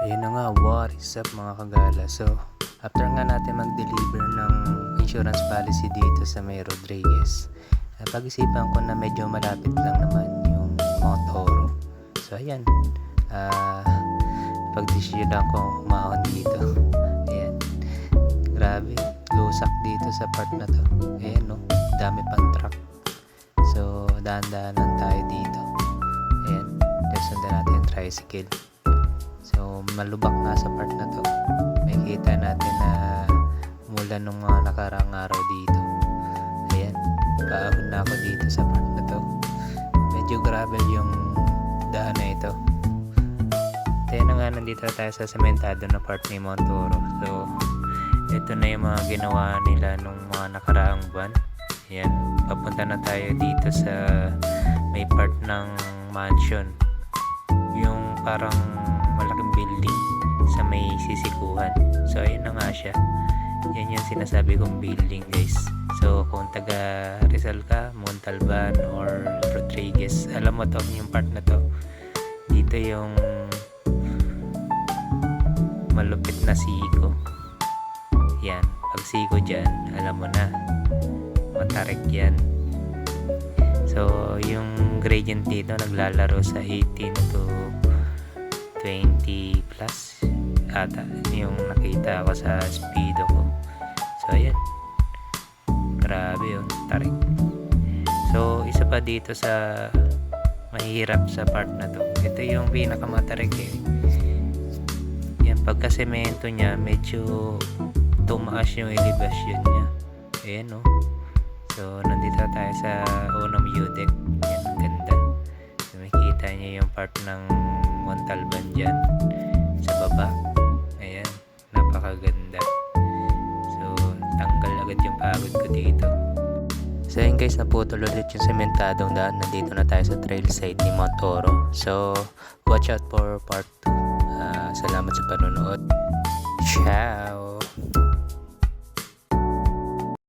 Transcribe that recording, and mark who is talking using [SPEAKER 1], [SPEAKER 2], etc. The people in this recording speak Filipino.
[SPEAKER 1] Ayun na nga, what is up mga kagala? So, after nga natin mag-deliver ng insurance policy dito sa May Rodriguez, pag-isipan ko na medyo malapit lang naman yung Mount Oro. So, ayan. Pag-decision lang ko umahon dito. Ayan. Grabe. Lusak dito sa part na to. Ayan, no? Dami pang truck. So, dahan-dahanan tayo dito. Ayan. Tapos sundan natin yung tricycle. So, malubak nga sa part na to. May kita natin na mula nung mga nakaraang araw dito. Ayan, paahon na ako dito sa part na to. Medyo gravel yung daan na ito. Kaya na nga, nandito na tayo sa sementado na part ni Mount Oro. So, ito na yung mga ginawa nila nung mga nakaraang buwan. Ayan, papunta na tayo dito sa may part ng mansion. Yung parang malaking building sa may sisikuhan. So, ayun na nga siya. Yan yung sinasabi kong building, guys. So, kung taga Rizal ka, Montalban or Rodriguez, alam mo to, yung part na to. Dito yung malupit na siko. Yan. Pag siko dyan, alam mo na. Matarik yan. So, yung gradient dito naglalaro sa 18 to 20 plus ata yung nakita ko sa speedo ko. So ayan, grabe yun, tarik. So isa pa dito sa mahirap sa part na to, ito yung pinakamatarik eh. Yan, pagka semento nya medyo tumaas yung elevation nya. Ayan, no? So nandito tayo sa unang view deck. Yan, ang ganda. So, makikita nyo yung part ng Montalban dyan sa baba. Ayan, napakaganda. So, tanggal agad yung pagod ko dito. So, ayun guys, naputol ulit yung sementadong daan. Nandito na tayo sa trail side ni Mount Oro. So, watch out for part 2. Salamat sa panonood. Ciao!